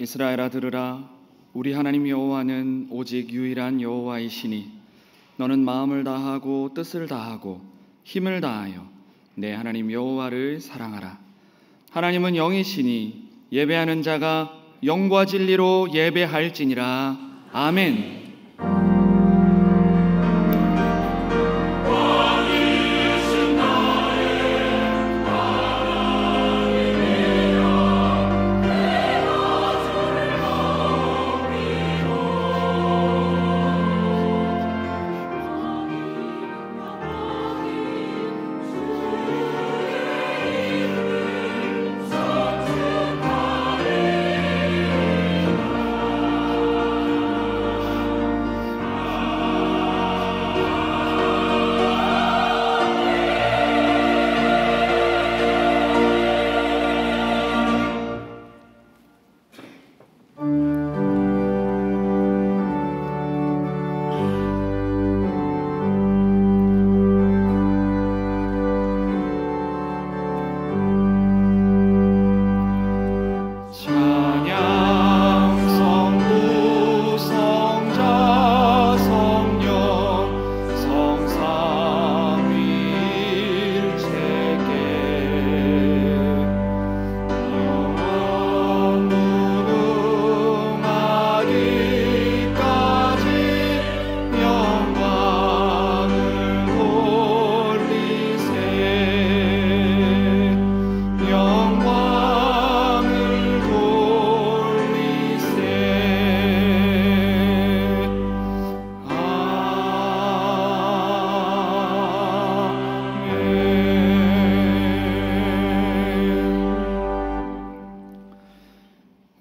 이스라엘아 들으라. 우리 하나님 여호와는 오직 유일한 여호와이시니 너는 마음을 다하고 뜻을 다하고 힘을 다하여 내 하나님 여호와를 사랑하라. 하나님은 영이시니 예배하는 자가 영과 진리로 예배할지니라. 아멘.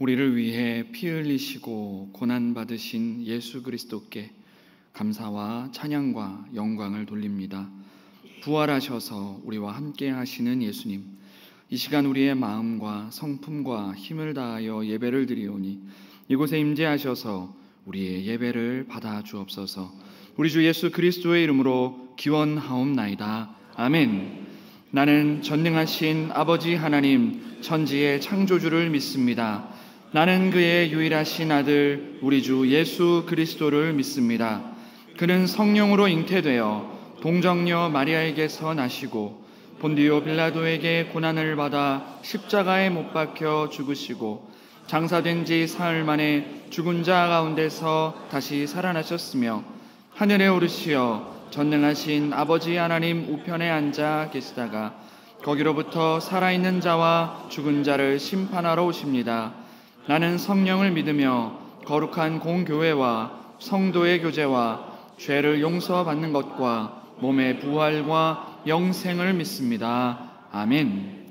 우리를 위해 피 흘리시고 고난 받으신 예수 그리스도께 감사와 찬양과 영광을 돌립니다. 부활하셔서 우리와 함께 하시는 예수님, 이 시간 우리의 마음과 성품과 힘을 다하여 예배를 드리오니 이곳에 임재하셔서 우리의 예배를 받아 주옵소서. 우리 주 예수 그리스도의 이름으로 기원하옵나이다. 아멘. 나는 전능하신 아버지 하나님 천지의 창조주를 믿습니다. 나는 그의 유일하신 아들 우리 주 예수 그리스도를 믿습니다. 그는 성령으로 잉태되어 동정녀 마리아에게서 나시고 본디오 빌라도에게 고난을 받아 십자가에 못 박혀 죽으시고 장사된 지 사흘 만에 죽은 자 가운데서 다시 살아나셨으며 하늘에 오르시어 전능하신 아버지 하나님 우편에 앉아 계시다가 거기로부터 살아있는 자와 죽은 자를 심판하러 오십니다. 나는 성령을 믿으며 거룩한 공교회와 성도의 교제와 죄를 용서받는 것과 몸의 부활과 영생을 믿습니다. 아멘.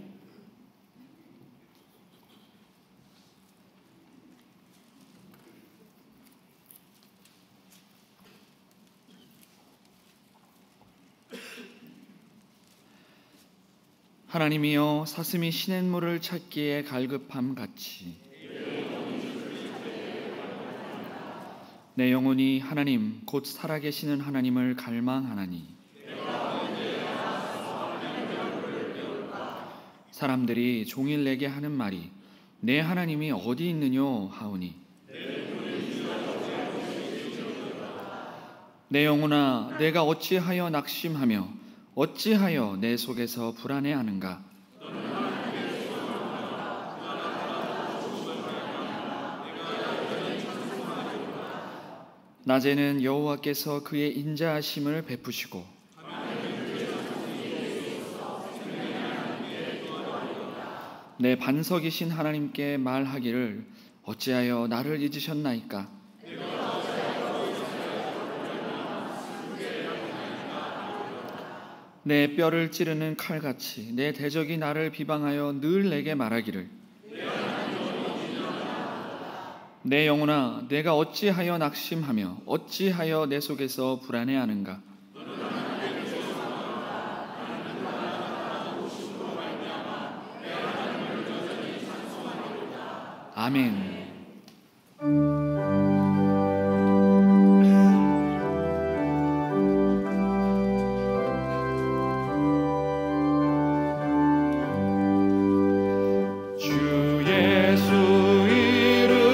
하나님이여 사슴이 시냇물을 찾기에 갈급함 같이 내 영혼이 하나님 곧 살아계시는 하나님을 갈망하나니 사람들이 종일 내게 하는 말이 내 하나님이 어디 있느뇨 하오니 내 영혼아 내가 어찌하여 낙심하며 어찌하여 내 속에서 불안해하는가. 낮에는 여호와께서 그의 인자하심을 베푸시고 내 반석이신 하나님께 말하기를 어찌하여 나를 잊으셨나이까. 내 뼈를 찌르는 칼같이 내 대적이 나를 비방하여 늘 내게 말하기를 내 영혼아 내가 어찌하여 낙심하며 어찌하여 내 속에서 불안해하는가. 아멘. 주 예수 이름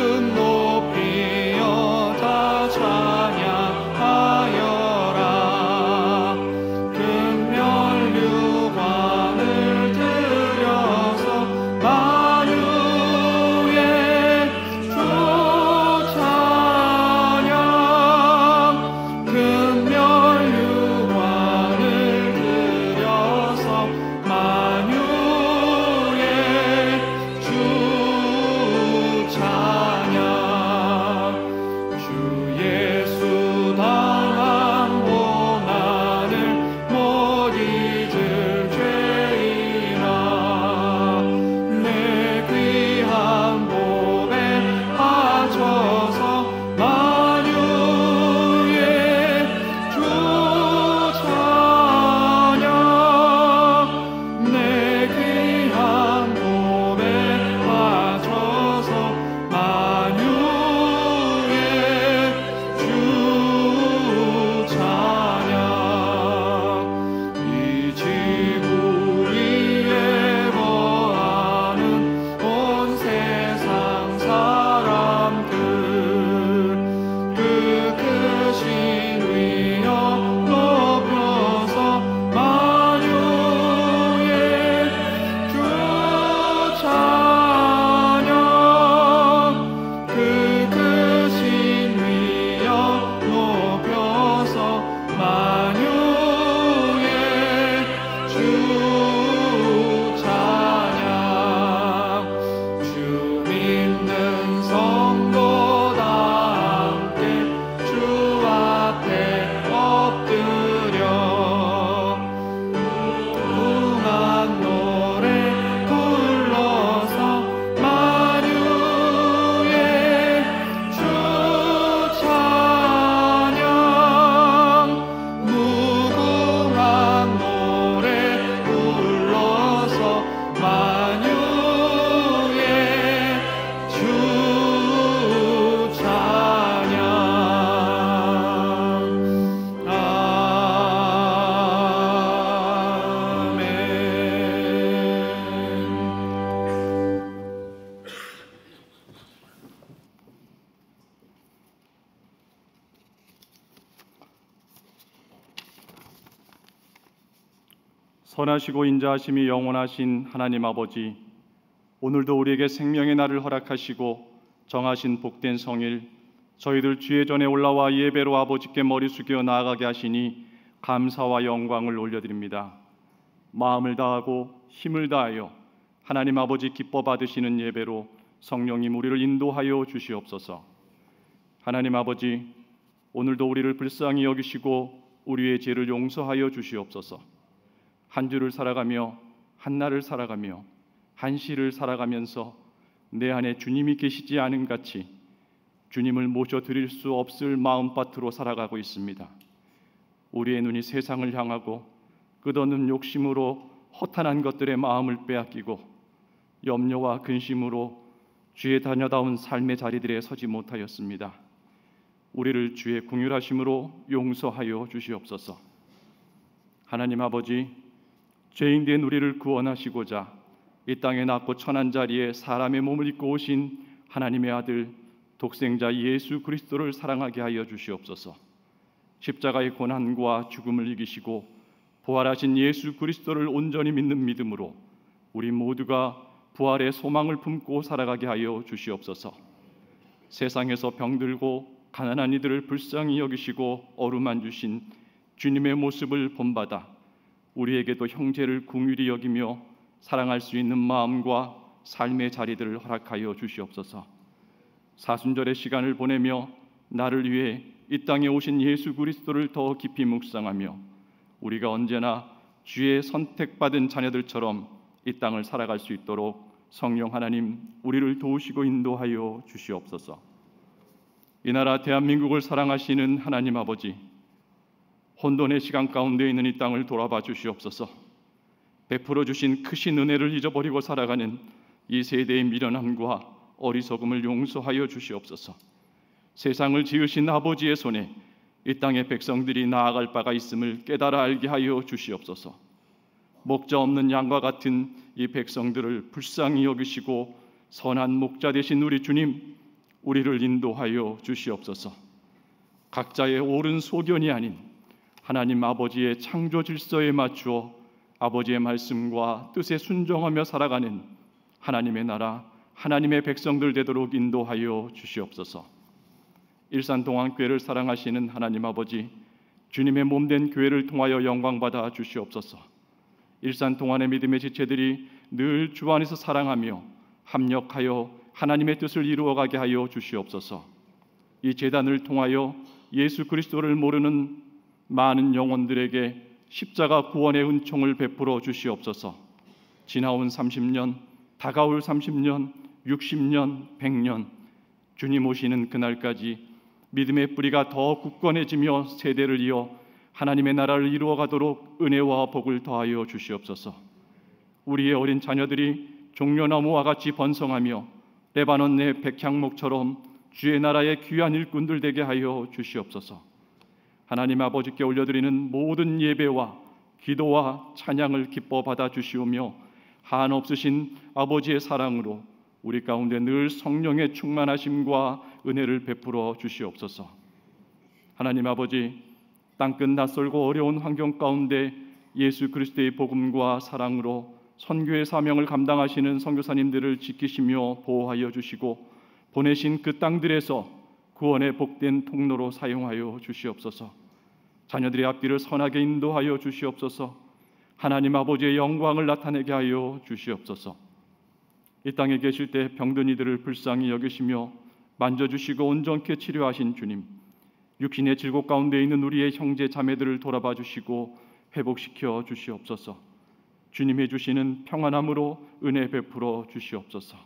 선하시고 인자하심이 영원하신 하나님 아버지, 오늘도 우리에게 생명의 날을 허락하시고 정하신 복된 성일, 저희들 주의 전에 올라와 예배로 아버지께 머리 숙여 나아가게 하시니 감사와 영광을 올려드립니다. 마음을 다하고 힘을 다하여 하나님 아버지 기뻐 받으시는 예배로 성령님 우리를 인도하여 주시옵소서. 하나님 아버지, 오늘도 우리를 불쌍히 여기시고 우리의 죄를 용서하여 주시옵소서. 한 주를 살아가며 한 날을 살아가며 한 시를 살아가면서 내 안에 주님이 계시지 않은 같이 주님을 모셔드릴 수 없을 마음밭으로 살아가고 있습니다. 우리의 눈이 세상을 향하고 끝없는 욕심으로 허탄한 것들의 마음을 빼앗기고 염려와 근심으로 주의 자녀다운 삶의 자리들에 서지 못하였습니다. 우리를 주의 긍휼하심으로 용서하여 주시옵소서. 하나님 아버지, 죄인된 우리를 구원하시고자 이 땅에 낳고 천한 자리에 사람의 몸을 입고 오신 하나님의 아들 독생자 예수 그리스도를 사랑하게 하여 주시옵소서. 십자가의 고난과 죽음을 이기시고 부활하신 예수 그리스도를 온전히 믿는 믿음으로 우리 모두가 부활의 소망을 품고 살아가게 하여 주시옵소서. 세상에서 병들고 가난한 이들을 불쌍히 여기시고 어루만 주신 주님의 모습을 본받아 우리에게도 형제를 긍휼히 여기며 사랑할 수 있는 마음과 삶의 자리들을 허락하여 주시옵소서. 사순절의 시간을 보내며 나를 위해 이 땅에 오신 예수 그리스도를 더 깊이 묵상하며 우리가 언제나 주의 선택받은 자녀들처럼 이 땅을 살아갈 수 있도록 성령 하나님 우리를 도우시고 인도하여 주시옵소서. 이 나라 대한민국을 사랑하시는 하나님 아버지, 혼돈의 시간 가운데 있는 이 땅을 돌아봐 주시옵소서. 베풀어 주신 크신 은혜를 잊어버리고 살아가는 이 세대의 미련함과 어리석음을 용서하여 주시옵소서. 세상을 지으신 아버지의 손에 이 땅의 백성들이 나아갈 바가 있음을 깨달아 알게 하여 주시옵소서. 목자 없는 양과 같은 이 백성들을 불쌍히 여기시고 선한 목자 되신 우리 주님, 우리를 인도하여 주시옵소서. 각자의 옳은 소견이 아닌 하나님 아버지의 창조 질서에 맞추어 아버지의 말씀과 뜻에 순종하며 살아가는 하나님의 나라, 하나님의 백성들 되도록 인도하여 주시옵소서. 일산동안교회를 사랑하시는 하나님 아버지, 주님의 몸된 교회를 통하여 영광받아 주시옵소서. 일산동안의 믿음의 지체들이 늘 주 안에서 사랑하며 합력하여 하나님의 뜻을 이루어가게 하여 주시옵소서. 이 제단을 통하여 예수 그리스도를 모르는 많은 영혼들에게 십자가 구원의 은총을 베풀어 주시옵소서. 지나온 30년, 다가올 30년, 60년, 100년 주님 오시는 그날까지 믿음의 뿌리가 더 굳건해지며 세대를 이어 하나님의 나라를 이루어가도록 은혜와 복을 더하여 주시옵소서. 우리의 어린 자녀들이 종려나무와 같이 번성하며 레바논 내 백향목처럼 주의 나라의 귀한 일꾼들 되게 하여 주시옵소서. 하나님 아버지께 올려드리는 모든 예배와 기도와 찬양을 기뻐 받아 주시오며 한없으신 아버지의 사랑으로 우리 가운데 늘 성령의 충만하심과 은혜를 베풀어 주시옵소서. 하나님 아버지, 땅끝 낯설고 어려운 환경 가운데 예수 그리스도의 복음과 사랑으로 선교의 사명을 감당하시는 선교사님들을 지키시며 보호하여 주시고 보내신 그 땅들에서 구원의 복된 통로로 사용하여 주시옵소서. 자녀들의 앞길을 선하게 인도하여 주시옵소서. 하나님 아버지의 영광을 나타내게 하여 주시옵소서. 이 땅에 계실 때 병든 이들을 불쌍히 여기시며 만져주시고 온전케 치료하신 주님, 육신의 질곡 가운데 있는 우리의 형제 자매들을 돌아봐 주시고 회복시켜 주시옵소서. 주님이 주시는 평안함으로 은혜 베풀어 주시옵소서.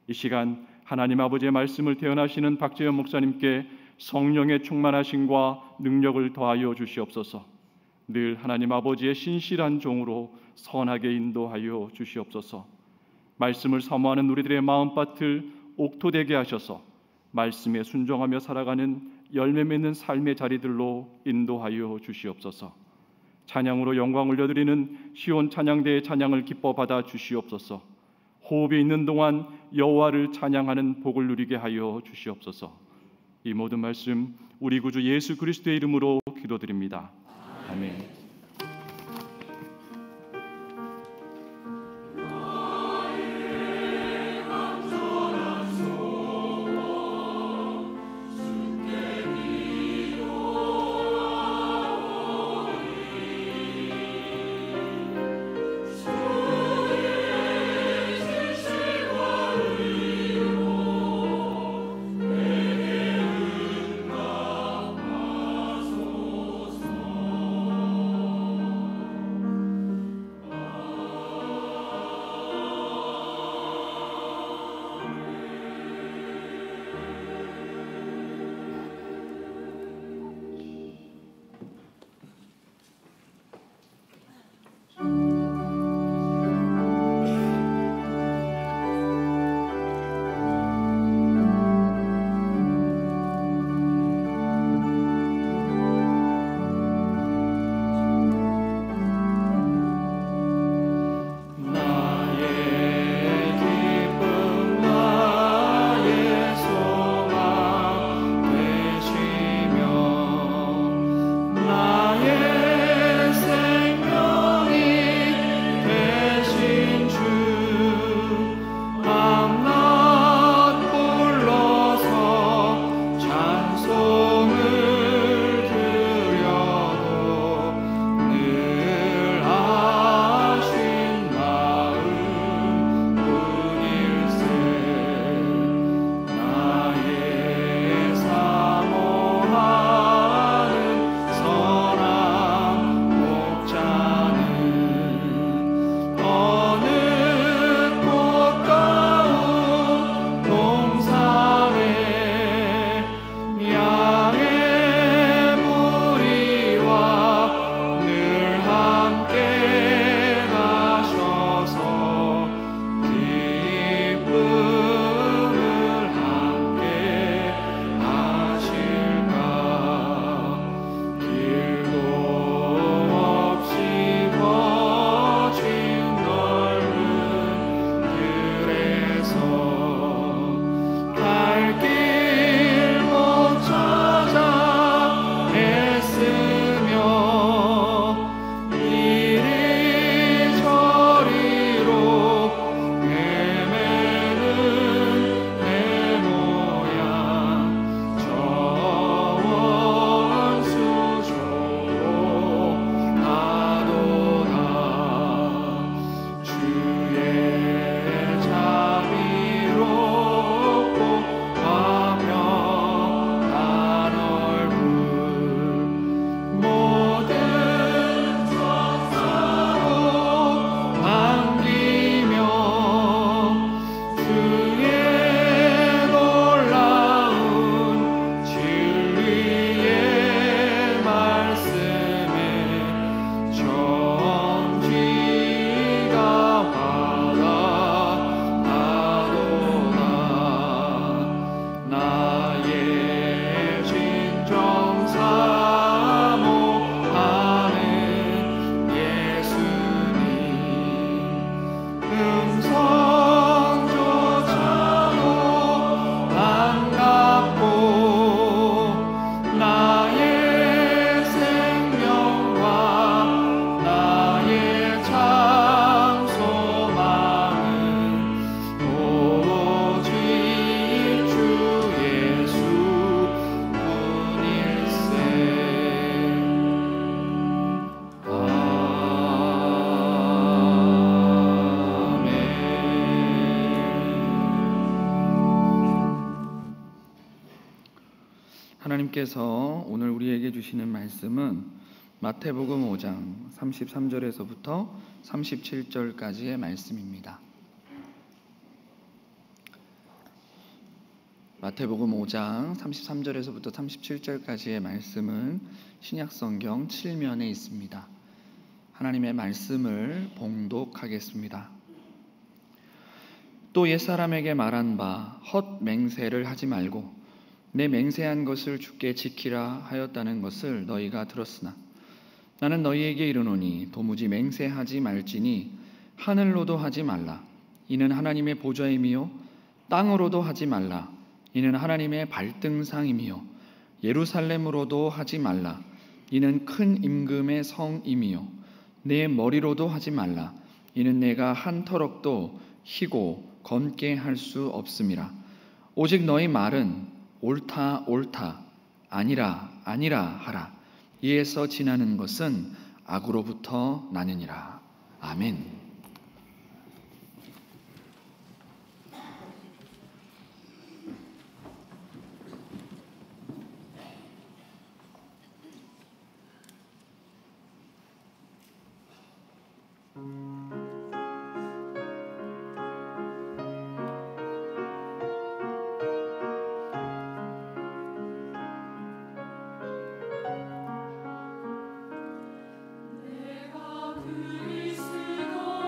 이 시간 하나님 아버지의 말씀을 대언하시는 박재현 목사님께 성령의 충만하심과 능력을 더하여 주시옵소서. 늘 하나님 아버지의 신실한 종으로 선하게 인도하여 주시옵소서. 말씀을 사모하는 우리들의 마음밭을 옥토되게 하셔서 말씀에 순종하며 살아가는 열매 맺는 삶의 자리들로 인도하여 주시옵소서. 찬양으로 영광 올려드리는 시온 찬양대의 찬양을 기뻐 받아 주시옵소서. 호흡이 있는 동안 여호와를 찬양하는 복을 누리게 하여 주시옵소서. 이 모든 말씀 우리 구주 예수 그리스도의 이름으로 기도드립니다. 아멘. 하나님께서 오늘 우리에게 주시는 말씀은 마태복음 5장 33절에서부터 37절까지의 말씀입니다. 마태복음 5장 33절에서부터 37절까지의 말씀은 신약성경 7면에 있습니다. 하나님의 말씀을 봉독하겠습니다. 또 옛사람에게 말한 바 헛 맹세를 하지 말고 내 맹세한 것을 주께 지키라 하였다는 것을 너희가 들었으나 나는 너희에게 이르노니 도무지 맹세하지 말지니 하늘로도 하지 말라 이는 하나님의 보좌임이요 땅으로도 하지 말라 이는 하나님의 발등상임이요 예루살렘으로도 하지 말라 이는 큰 임금의 성임이요 내 머리로도 하지 말라 이는 내가 한 터럭도 희고 검게 할 수 없음이라. 오직 너희 말은 옳다 옳다 아니라 아니라 하라. 이에서 지나는 것은 악으로부터 나느니라. 아멘. 내가 그리스도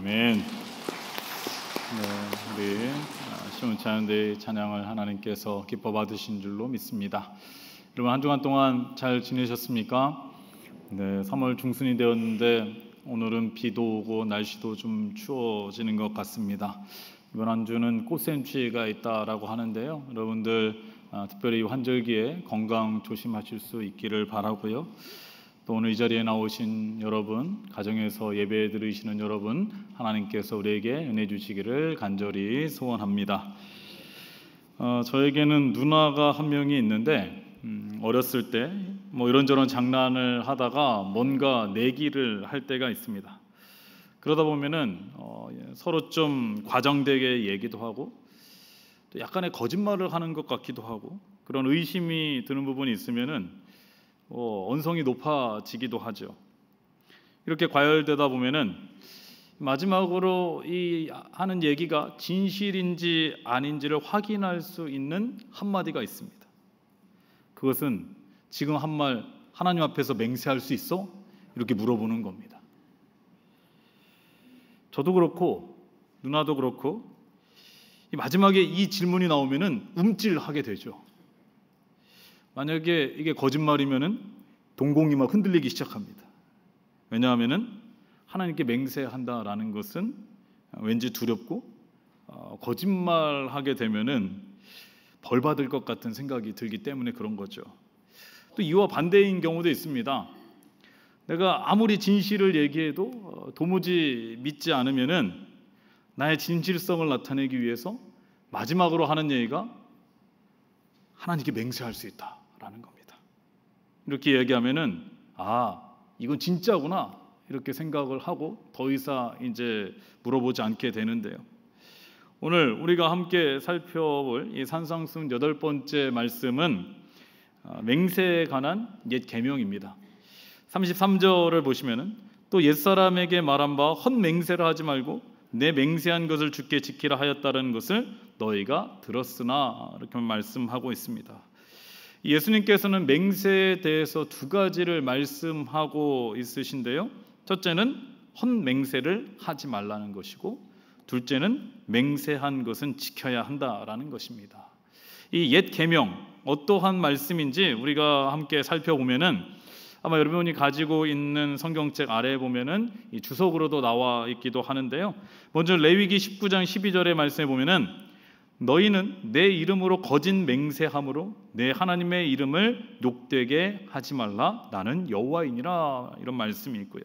아멘. 네, 우리 시온찬양대의 찬양을 하나님께서 기뻐 받으신 줄로 믿습니다. 여러분 한 주간 동안 잘 지내셨습니까? 네, 3월 중순이 되었는데 오늘은 비도 오고 날씨도 좀 추워지는 것 같습니다. 이번 한 주는 꽃샘추위가 있다라고 하는데요. 여러분들 특별히 환절기에 건강 조심하실 수 있기를 바라고요. 또 오늘 이 자리에 나오신 여러분, 가정에서 예배 드리시는 여러분, 하나님께서 우리에게 은혜 주시기를 간절히 소원합니다. 저에게는 누나가 한 명이 있는데 어렸을 때 뭐 이런저런 장난을 하다가 뭔가 내기를 할 때가 있습니다. 그러다 보면은 서로 좀 과장되게 얘기도 하고 또 약간의 거짓말을 하는 것 같기도 하고 그런 의심이 드는 부분이 있으면은 언성이 높아지기도 하죠. 이렇게 과열되다 보면은 마지막으로 이 하는 얘기가 진실인지 아닌지를 확인할 수 있는 한마디가 있습니다. 그것은 지금 한 말 하나님 앞에서 맹세할 수 있어? 이렇게 물어보는 겁니다. 저도 그렇고 누나도 그렇고 마지막에 이 질문이 나오면은 움찔하게 되죠. 만약에 이게 거짓말이면은 동공이 막 흔들리기 시작합니다. 왜냐하면은 하나님께 맹세한다라는 것은 왠지 두렵고 거짓말하게 되면은 벌 받을 것 같은 생각이 들기 때문에 그런 거죠. 또 이와 반대인 경우도 있습니다. 내가 아무리 진실을 얘기해도 도무지 믿지 않으면은 나의 진실성을 나타내기 위해서 마지막으로 하는 얘기가 하나님께 맹세할 수 있다라는 겁니다. 이렇게 얘기하면은 이건 진짜구나 이렇게 생각을 하고 더 이상 이제 물어보지 않게 되는데요. 오늘 우리가 함께 살펴볼 이 산상순 8번째 말씀은 맹세에 관한 옛 계명입니다. 33절을 보시면은 또 옛사람에게 말한 바 헛맹세를 하지 말고 내 맹세한 것을 주께 지키라 하였다는 것을 너희가 들었으나 이렇게 말씀하고 있습니다. 예수님께서는 맹세에 대해서 두 가지를 말씀하고 있으신데요. 첫째는 헛맹세를 하지 말라는 것이고 둘째는 맹세한 것은 지켜야 한다라는 것입니다. 이 옛 계명 어떠한 말씀인지 우리가 함께 살펴보면은 아마 여러분이 가지고 있는 성경책 아래에 보면은 이 주석으로도 나와 있기도 하는데요. 먼저 레위기 19장 12절의 말씀에 보면은 너희는 내 이름으로 거짓 맹세함으로 내 하나님의 이름을 욕되게 하지 말라 나는 여호와이니라 이런 말씀이 있고요.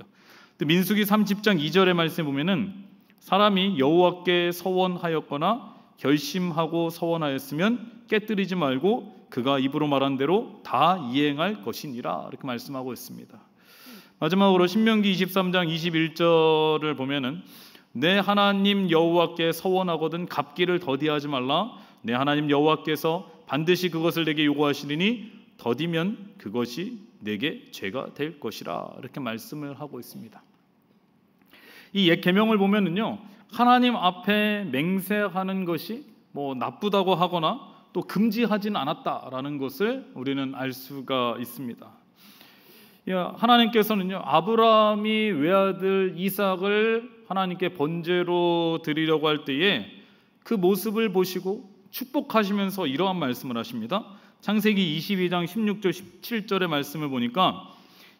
또 민수기 30장 2절의 말씀에 보면은 사람이 여호와께 서원하였거나 결심하고 서원하였으면 깨뜨리지 말고 그가 입으로 말한 대로 다 이행할 것이니라 이렇게 말씀하고 있습니다. 마지막으로 신명기 23장 21절을 보면은 내 하나님 여호와께 서원하거든 갚기를 더디하지 말라 내 하나님 여호와께서 반드시 그것을 내게 요구하시리니 더디면 그것이 내게 죄가 될 것이라 이렇게 말씀을 하고 있습니다. 이 옛 계명을 보면은요 하나님 앞에 맹세하는 것이 뭐 나쁘다고 하거나 또 금지하진 않았다라는 것을 우리는 알 수가 있습니다. 하나님께서는요 아브라함이 외아들 이삭을 하나님께 번제로 드리려고 할 때에 그 모습을 보시고 축복하시면서 이러한 말씀을 하십니다. 창세기 22장 16절 17절의 말씀을 보니까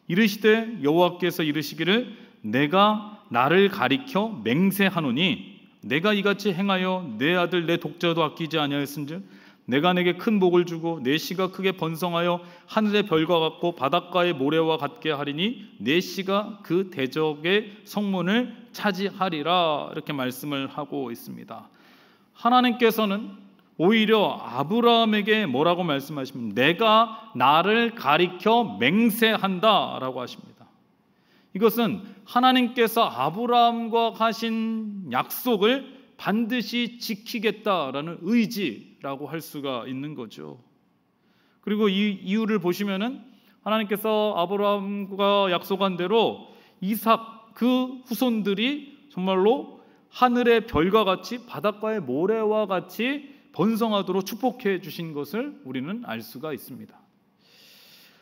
이르시되 여호와께서 이르시기를 내가 나를 가리켜 맹세하노니 내가 이같이 행하여 내 아들 내 독자도 아끼지 아니하였은즉 내가 내게 큰 복을 주고 내 씨가 크게 번성하여 하늘의 별과 같고 바닷가의 모래와 같게 하리니 내 씨가 그 대적의 성문을 차지하리라 이렇게 말씀을 하고 있습니다. 하나님께서는 오히려 아브라함에게 뭐라고 말씀하시면 내가 나를 가리켜 맹세한다라고 하십니다. 이것은 하나님께서 아브라함과 하신 약속을 반드시 지키겠다라는 의지라고 할 수가 있는 거죠. 그리고 이 이유를 보시면은 하나님께서 아브라함과 약속한 대로 이삭 그 후손들이 정말로 하늘의 별과 같이 바닷가의 모래와 같이 번성하도록 축복해 주신 것을 우리는 알 수가 있습니다.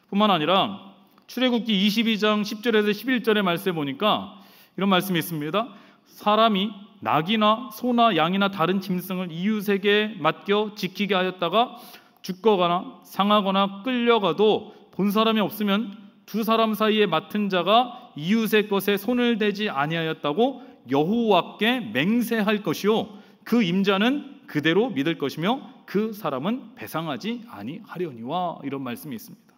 뿐만 아니라 출애굽기 22장 10절에서 11절의 말씀에 보니까 이런 말씀이 있습니다. 사람이 낙이나 소나 양이나 다른 짐승을 이웃에게 맡겨 지키게 하였다가 죽거나 상하거나 끌려가도 본 사람이 없으면 두 사람 사이에 맡은 자가 이웃의 것에 손을 대지 아니하였다고 여호와께 맹세할 것이요 그 임자는 그대로 믿을 것이며 그 사람은 배상하지 아니하려니와. 이런 말씀이 있습니다.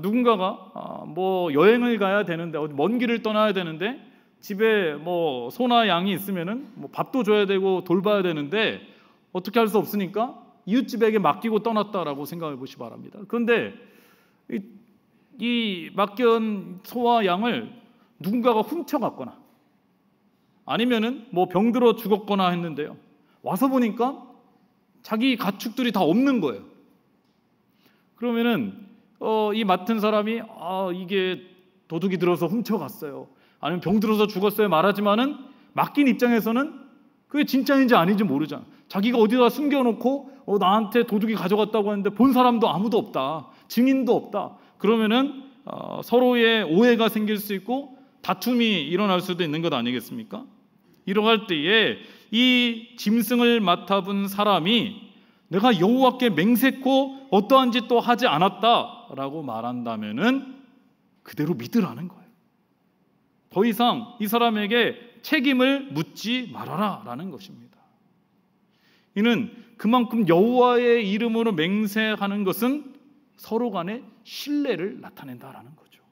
누군가가 뭐 여행을 가야 되는데 먼 길을 떠나야 되는데 집에 뭐 소나 양이 있으면은 뭐 밥도 줘야 되고 돌봐야 되는데 어떻게 할 수 없으니까 이웃집에게 맡기고 떠났다라고 생각해 보시기 바랍니다. 그런데 이 맡겨온 소와 양을 누군가가 훔쳐갔거나 아니면은 뭐 병들어 죽었거나 했는데요. 와서 보니까 자기 가축들이 다 없는 거예요. 그러면은 이 맡은 사람이 이게 도둑이 들어서 훔쳐갔어요, 아니면 병들어서 죽었어요 말하지만은 맡긴 입장에서는 그게 진짜인지 아닌지 모르잖아. 자기가 어디다 숨겨놓고 나한테 도둑이 가져갔다고 하는데 본 사람도 아무도 없다, 증인도 없다. 그러면은 서로의 오해가 생길 수 있고 다툼이 일어날 수도 있는 것 아니겠습니까? 이러할 때에 이 짐승을 맡아본 사람이 내가 여호와께 맹세코 어떠한 짓도 하지 않았다라고 말한다면은 그대로 믿으라는 거예요. 더 이상 이 사람에게 책임을 묻지 말아라라는 것입니다. 이는 그만큼 여호와의 이름으로 맹세하는 것은 서로 간의 신뢰를 나타낸다라는 거죠.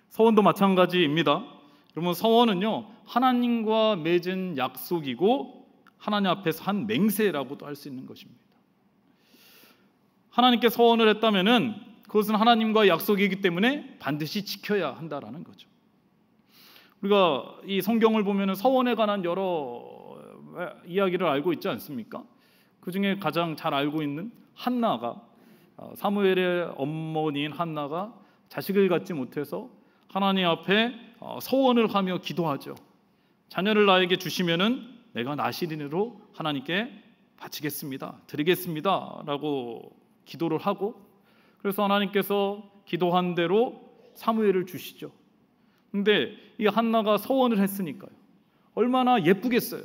서원도 마찬가지입니다. 여러분, 서원은요 하나님과 맺은 약속이고 하나님 앞에서 한 맹세라고도 할 수 있는 것입니다. 하나님께 서원을 했다면은 그것은 하나님과의 약속이기 때문에 반드시 지켜야 한다라는 거죠. 우리가 이 성경을 보면은 서원에 관한 여러 이야기를 알고 있지 않습니까? 그 중에 가장 잘 알고 있는 한나가, 사무엘의 어머니인 한나가 자식을 갖지 못해서 하나님 앞에 서원을 하며 기도하죠. 자녀를 나에게 주시면은 내가 나시린으로 하나님께 바치겠습니다, 드리겠습니다 라고 기도를 하고, 그래서 하나님께서 기도한 대로 사무엘을 주시죠. 근데 이 한나가 서원을 했으니까요, 얼마나 예쁘겠어요.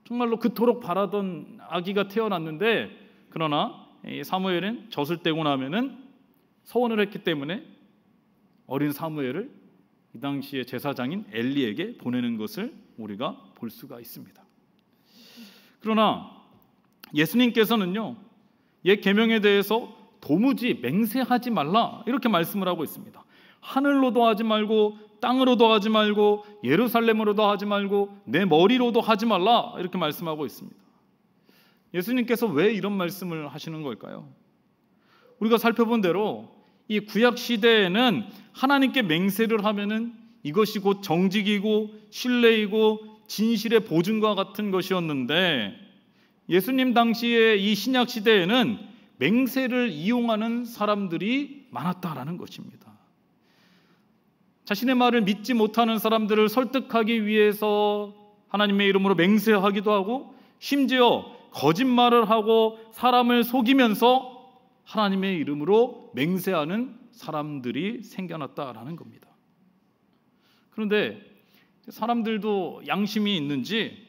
정말로 그토록 바라던 아기가 태어났는데, 그러나 이 사무엘은 젖을 떼고 나면은 서원을 했기 때문에 어린 사무엘을 이 당시의 제사장인 엘리에게 보내는 것을 우리가 볼 수가 있습니다. 그러나 예수님께서는요 옛 계명에 대해서 도무지 맹세하지 말라 이렇게 말씀을 하고 있습니다. 하늘로도 하지 말고 땅으로도 하지 말고 예루살렘으로도 하지 말고 내 머리로도 하지 말라 이렇게 말씀하고 있습니다. 예수님께서 왜 이런 말씀을 하시는 걸까요? 우리가 살펴본 대로 이 구약 시대에는 하나님께 맹세를 하면은 이것이 곧 정직이고 신뢰이고 진실의 보증과 같은 것이었는데, 예수님 당시에 이 신약 시대에는 맹세를 이용하는 사람들이 많았다라는 것입니다. 자신의 말을 믿지 못하는 사람들을 설득하기 위해서 하나님의 이름으로 맹세하기도 하고, 심지어 거짓말을 하고 사람을 속이면서 하나님의 이름으로 맹세하는 사람들이 생겨났다라는 겁니다. 그런데 사람들도 양심이 있는지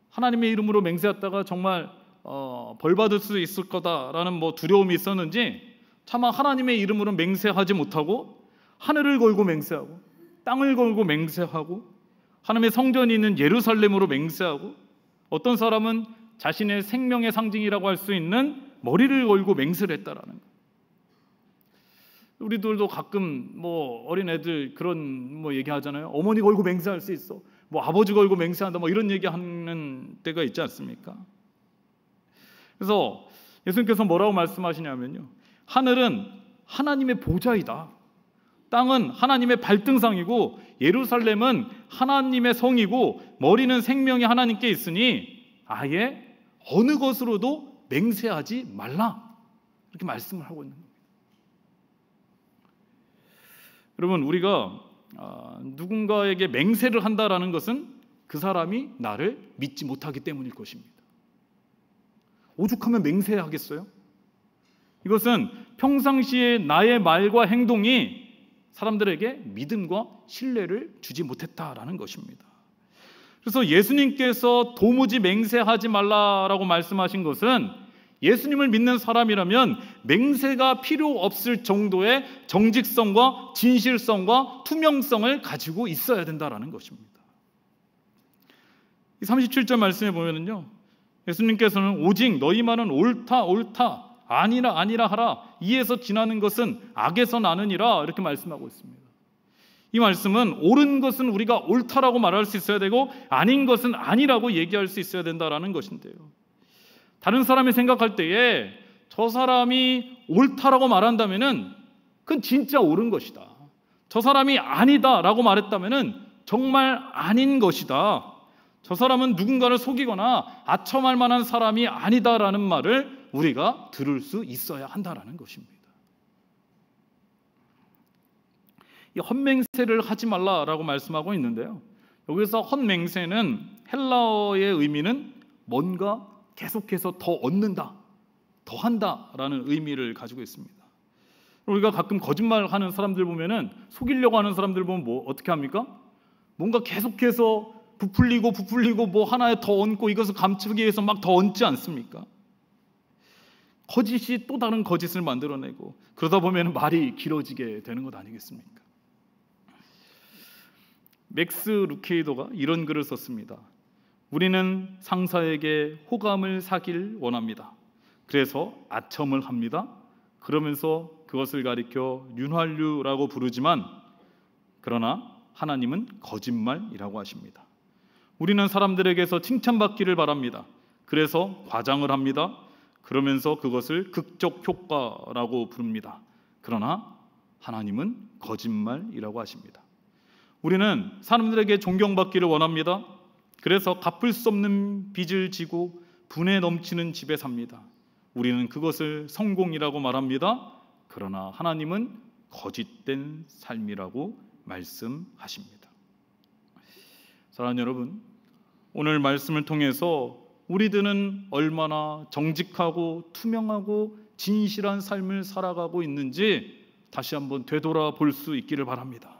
하나님의 이름으로 맹세했다가 정말 벌 받을 수 있을 거다라는 두려움이 있었는지 차마 하나님의 이름으로 맹세하지 못하고 하늘을 걸고 맹세하고 땅을 걸고 맹세하고 하나님의 성전이 있는 예루살렘으로 맹세하고, 어떤 사람은 자신의 생명의 상징이라고 할 수 있는 머리를 걸고 맹세를 했다라는 거예요. 우리들도 가끔 어린 애들 그런 얘기하잖아요. 어머니 걸고 맹세할 수 있어, 아버지 걸고 맹세한다, 이런 얘기하는 때가 있지 않습니까? 그래서 예수님께서 뭐라고 말씀하시냐면요, 하늘은 하나님의 보좌이다, 땅은 하나님의 발등상이고 예루살렘은 하나님의 성이고 머리는 생명이 하나님께 있으니 아예 어느 것으로도 맹세하지 말라, 이렇게 말씀을 하고 있는 겁니다. 여러분, 우리가 누군가에게 맹세를 한다라는 것은 그 사람이 나를 믿지 못하기 때문일 것입니다. 오죽하면 맹세하겠어요? 이것은 평상시에 나의 말과 행동이 사람들에게 믿음과 신뢰를 주지 못했다라는 것입니다. 그래서 예수님께서 도무지 맹세하지 말라라고 말씀하신 것은 예수님을 믿는 사람이라면 맹세가 필요 없을 정도의 정직성과 진실성과 투명성을 가지고 있어야 된다라는 것입니다. 이 37절 말씀에 보면은요, 예수님께서는 오직 너희 말은 옳다 옳다 아니라 아니라 하라 이에서 지나는 것은 악에서 나느니라 이렇게 말씀하고 있습니다. 이 말씀은 옳은 것은 우리가 옳다라고 말할 수 있어야 되고 아닌 것은 아니라고 얘기할 수 있어야 된다라는 것인데요, 다른 사람이 생각할 때에 저 사람이 옳다라고 말한다면은 그건 진짜 옳은 것이다. 저 사람이 아니다라고 말했다면은 정말 아닌 것이다. 저 사람은 누군가를 속이거나 아첨할 만한 사람이 아니다라는 말을 우리가 들을 수 있어야 한다라는 것입니다. 이 헛맹세를 하지 말라라고 말씀하고 있는데요, 여기서 헛맹세는 헬라어의 의미는 뭔가 계속해서 더 얻는다, 더 한다라는 의미를 가지고 있습니다. 우리가 가끔 거짓말하는 사람들 보면은, 속이려고 하는 사람들 보면 어떻게 합니까? 뭔가 계속해서 부풀리고 뭐 하나에 더 얹고 이것을 감추기 위해서 막 더 얹지 않습니까? 거짓이 또 다른 거짓을 만들어내고 그러다 보면 말이 길어지게 되는 것 아니겠습니까? 맥스 루케이도가 이런 글을 썼습니다. 우리는 상사에게 호감을 사길 원합니다. 그래서 아첨을 합니다. 그러면서 그것을 가리켜 윤활유라고 부르지만 그러나 하나님은 거짓말이라고 하십니다. 우리는 사람들에게서 칭찬받기를 바랍니다. 그래서 과장을 합니다. 그러면서 그것을 극적 효과라고 부릅니다. 그러나 하나님은 거짓말이라고 하십니다. 우리는 사람들에게 존경받기를 원합니다. 그래서 갚을 수 없는 빚을 지고 분에 넘치는 집에 삽니다. 우리는 그것을 성공이라고 말합니다. 그러나 하나님은 거짓된 삶이라고 말씀하십니다. 사랑하는 여러분, 오늘 말씀을 통해서 우리들은 얼마나 정직하고 투명하고 진실한 삶을 살아가고 있는지 다시 한번 되돌아볼 수 있기를 바랍니다.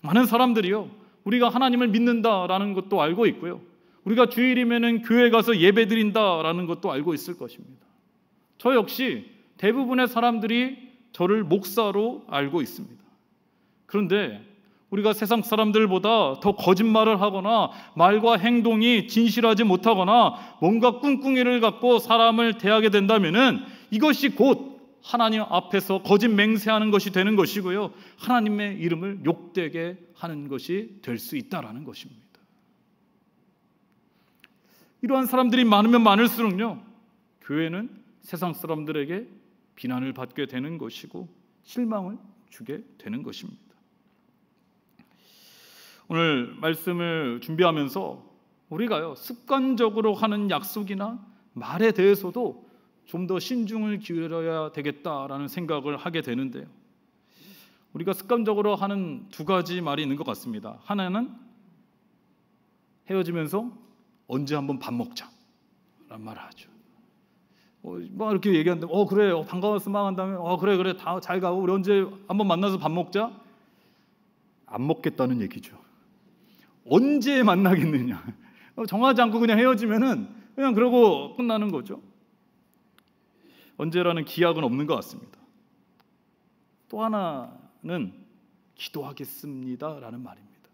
많은 사람들이요, 우리가 하나님을 믿는다라는 것도 알고 있고요, 우리가 주일이면은 교회 가서 예배 드린다라는 것도 알고 있을 것입니다. 저 역시 대부분의 사람들이 저를 목사로 알고 있습니다. 그런데 우리가 세상 사람들보다 더 거짓말을 하거나 말과 행동이 진실하지 못하거나 뭔가 꿍꿍이를 갖고 사람을 대하게 된다면은 이것이 곧 하나님 앞에서 거짓 맹세하는 것이 되는 것이고요, 하나님의 이름을 욕되게 하는 것이 될 수 있다라는 것입니다. 이러한 사람들이 많으면 많을수록요, 교회는 세상 사람들에게 비난을 받게 되는 것이고 실망을 주게 되는 것입니다. 오늘 말씀을 준비하면서 우리가요, 습관적으로 하는 약속이나 말에 대해서도 좀 더 신중을 기울여야 되겠다라는 생각을 하게 되는데요, 우리가 습관적으로 하는 두 가지 말이 있는 것 같습니다. 하나는 헤어지면서 언제 한번 밥 먹자 라는 말을 하죠. 뭐 이렇게 얘기하는데 그래 반가워서 막 한 다음에 그래 다 잘 가고 우리 언제 한번 만나서 밥 먹자, 안 먹겠다는 얘기죠. 언제 만나겠느냐, 정하지 않고 그냥 헤어지면은 그냥 그러고 끝나는 거죠. 언제라는 기약은 없는 것 같습니다. 또 하나는 기도하겠습니다라는 말입니다.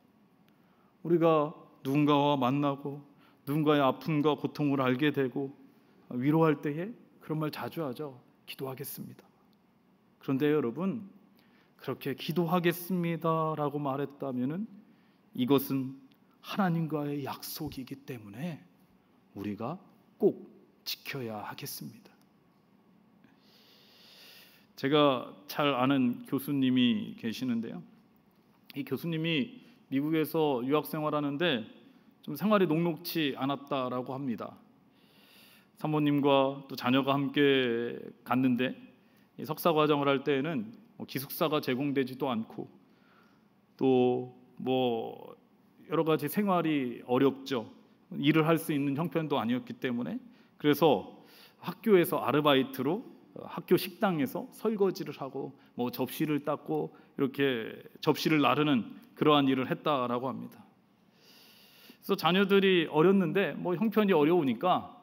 우리가 누군가와 만나고 누군가의 아픔과 고통을 알게 되고 위로할 때에 그런 말 자주 하죠. 기도하겠습니다. 그런데 여러분, 그렇게 기도하겠습니다라고 말했다면은 이것은 하나님과의 약속이기 때문에 우리가 꼭 지켜야 하겠습니다. 제가 잘 아는 교수님이 계시는데요, 이 교수님이 미국에서 유학 생활하는데 좀 생활이 녹록치 않았다라고 합니다. 사모님과 또 자녀가 함께 갔는데 석사 과정을 할 때에는 기숙사가 제공되지도 않고 또 뭐 여러 가지 생활이 어렵죠. 일을 할 수 있는 형편도 아니었기 때문에 그래서 학교에서 아르바이트로 학교 식당에서 설거지를 하고 뭐 접시를 닦고 이렇게 접시를 나르는 그러한 일을 했다라고 합니다. 그래서 자녀들이 어렸는데 뭐 형편이 어려우니까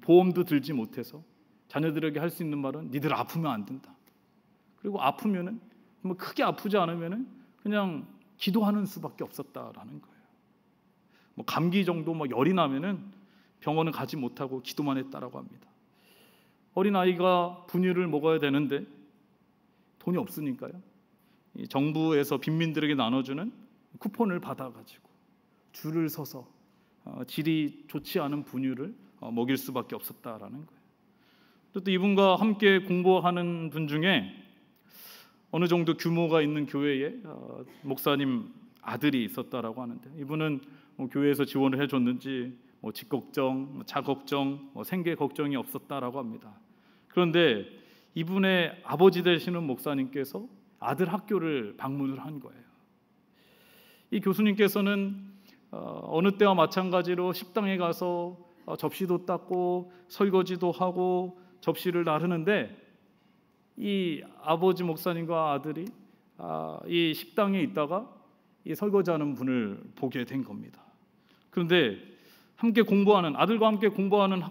보험도 들지 못해서 자녀들에게 할 수 있는 말은 니들 아프면 안 된다. 그리고 아프면은 뭐 크게 아프지 않으면은 그냥 기도하는 수밖에 없었다라는 거예요. 뭐 감기 정도 뭐 열이 나면은 병원을 가지 못하고 기도만 했다라고 합니다. 어린 아이가 분유를 먹어야 되는데 돈이 없으니까요. 이 정부에서 빈민들에게 나눠주는 쿠폰을 받아가지고 줄을 서서 질이 좋지 않은 분유를 먹일 수밖에 없었다라는 거예요. 또 이분과 함께 공부하는 분 중에 어느 정도 규모가 있는 교회에 목사님 아들이 있었다라고 하는데 이분은 교회에서 지원을 해줬는지 집 걱정, 차 걱정, 생계 걱정이 없었다라고 합니다. 그런데 이분의 아버지 되시는 목사님께서 아들 학교를 방문을 한 거예요. 이 교수님께서는 어느 때와 마찬가지로 식당에 가서 접시도 닦고 설거지도 하고 접시를 나르는데 이 아버지 목사님과 아들이 이 식당에 있다가 이 설거지하는 분을 보게 된 겁니다. 그런데 함께 공부하는 아들과 함께 공부하는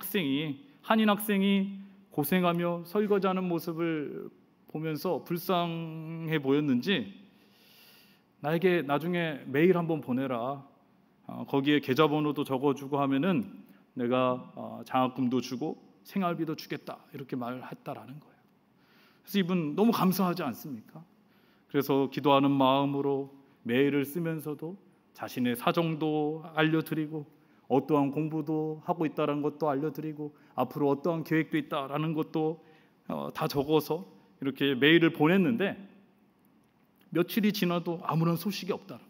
한인 학생이 고생하며 설거지하는 모습을 보면서 불쌍해 보였는지 나에게 나중에 메일 한번 보내라. 거기에 계좌번호도 적어주고 하면은 내가 장학금도 주고 생활비도 주겠다 이렇게 말을 했다라는 거예요. 그래서 이분 너무 감사하지 않습니까? 그래서 기도하는 마음으로 메일을 쓰면서도 자신의 사정도 알려드리고 어떠한 공부도 하고 있다는 것도 알려드리고 앞으로 어떠한 계획도 있다라는 것도 다 적어서 이렇게 메일을 보냈는데 며칠이 지나도 아무런 소식이 없다.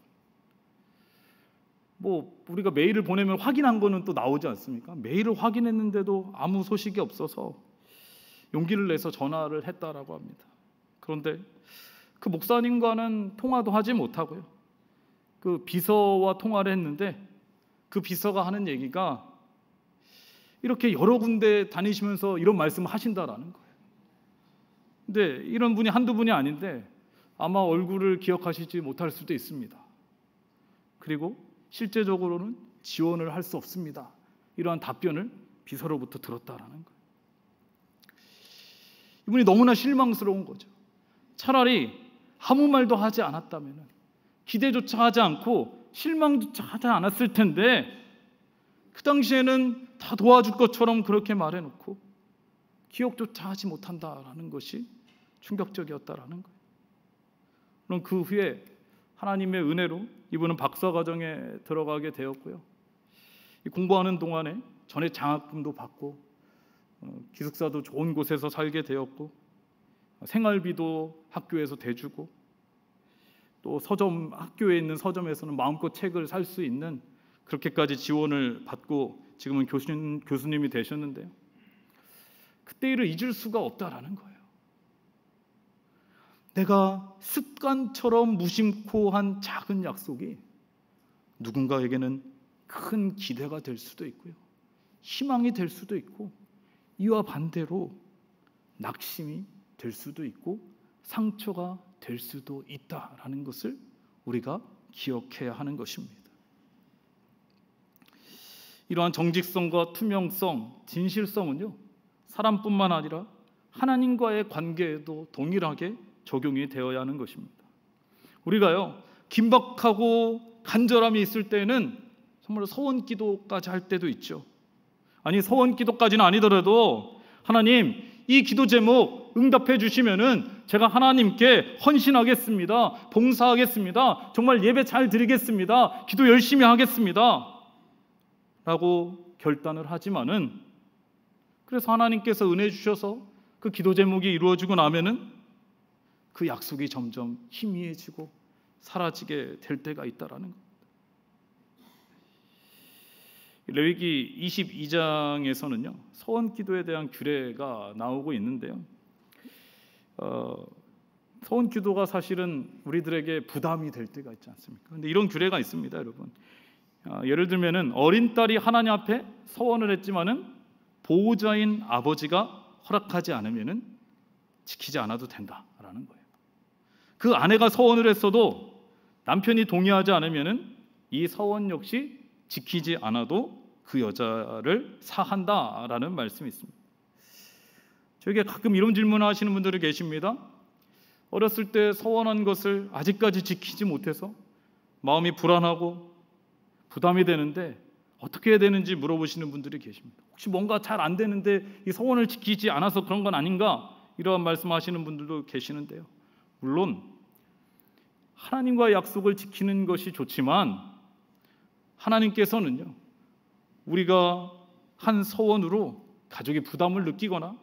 뭐 우리가 메일을 보내면 확인한 거는 또 나오지 않습니까? 메일을 확인했는데도 아무 소식이 없어서 용기를 내서 전화를 했다라고 합니다. 그런데 그 목사님과는 통화도 하지 못하고요. 그 비서와 통화를 했는데 그 비서가 하는 얘기가 이렇게 여러 군데 다니시면서 이런 말씀을 하신다라는 거예요. 근데 이런 분이 한두 분이 아닌데 아마 얼굴을 기억하시지 못할 수도 있습니다. 그리고 실제적으로는 지원을 할 수 없습니다. 이러한 답변을 비서로부터 들었다라는 거예요. 이분이 너무나 실망스러운 거죠. 차라리 아무 말도 하지 않았다면 기대조차 하지 않고 실망조차 하지 않았을 텐데 그 당시에는 다 도와줄 것처럼 그렇게 말해놓고 기억조차 하지 못한다라는 것이 충격적이었다라는 거예요. 그럼 그 후에 하나님의 은혜로 이분은 박사과정에 들어가게 되었고요. 공부하는 동안에 전에 장학금도 받고 기숙사도 좋은 곳에서 살게 되었고 생활비도 학교에서 대주고 또 서점 학교에 있는 서점에서는 마음껏 책을 살 수 있는 그렇게까지 지원을 받고 지금은 교수님이 되셨는데요. 그때 일을 잊을 수가 없다라는 거예요. 내가 습관처럼 무심코 한 작은 약속이 누군가에게는 큰 기대가 될 수도 있고요. 희망이 될 수도 있고 이와 반대로 낙심이 될 수도 있고 상처가 될 수도 있다라는 것을 우리가 기억해야 하는 것입니다. 이러한 정직성과 투명성, 진실성은요, 사람뿐만 아니라 하나님과의 관계에도 동일하게 적용이 되어야 하는 것입니다. 우리가요, 긴박하고 간절함이 있을 때는 정말 서원 기도까지 할 때도 있죠. 아니, 서원 기도까지는 아니더라도 하나님, 이 기도 제목 응답해 주시면은 제가 하나님께 헌신하겠습니다. 봉사하겠습니다. 정말 예배 잘 드리겠습니다. 기도 열심히 하겠습니다. 라고 결단을 하지만은 그래서 하나님께서 은혜 주셔서 그 기도 제목이 이루어지고 나면은 그 약속이 점점 희미해지고 사라지게 될 때가 있다라는 겁니다. 레위기 22장에서는요 서원 기도에 대한 규례가 나오고 있는데요. 서원 기도가 사실은 우리들에게 부담이 될 때가 있지 않습니까? 그런데 이런 규례가 있습니다, 여러분. 예를 들면은 어린 딸이 하나님 앞에 서원을 했지만은 보호자인 아버지가 허락하지 않으면은 지키지 않아도 된다라는 거예요. 그 아내가 서원을 했어도 남편이 동의하지 않으면은 이 서원 역시 지키지 않아도 그 여자를 사한다라는 말씀이 있습니다. 저에게 가끔 이런 질문을 하시는 분들이 계십니다. 어렸을 때 서원한 것을 아직까지 지키지 못해서 마음이 불안하고 부담이 되는데 어떻게 해야 되는지 물어보시는 분들이 계십니다. 혹시 뭔가 잘 안 되는데 이 서원을 지키지 않아서 그런 건 아닌가? 이러한 말씀하시는 분들도 계시는데요. 물론 하나님과의 약속을 지키는 것이 좋지만 하나님께서는요, 우리가 한 서원으로 가족이 부담을 느끼거나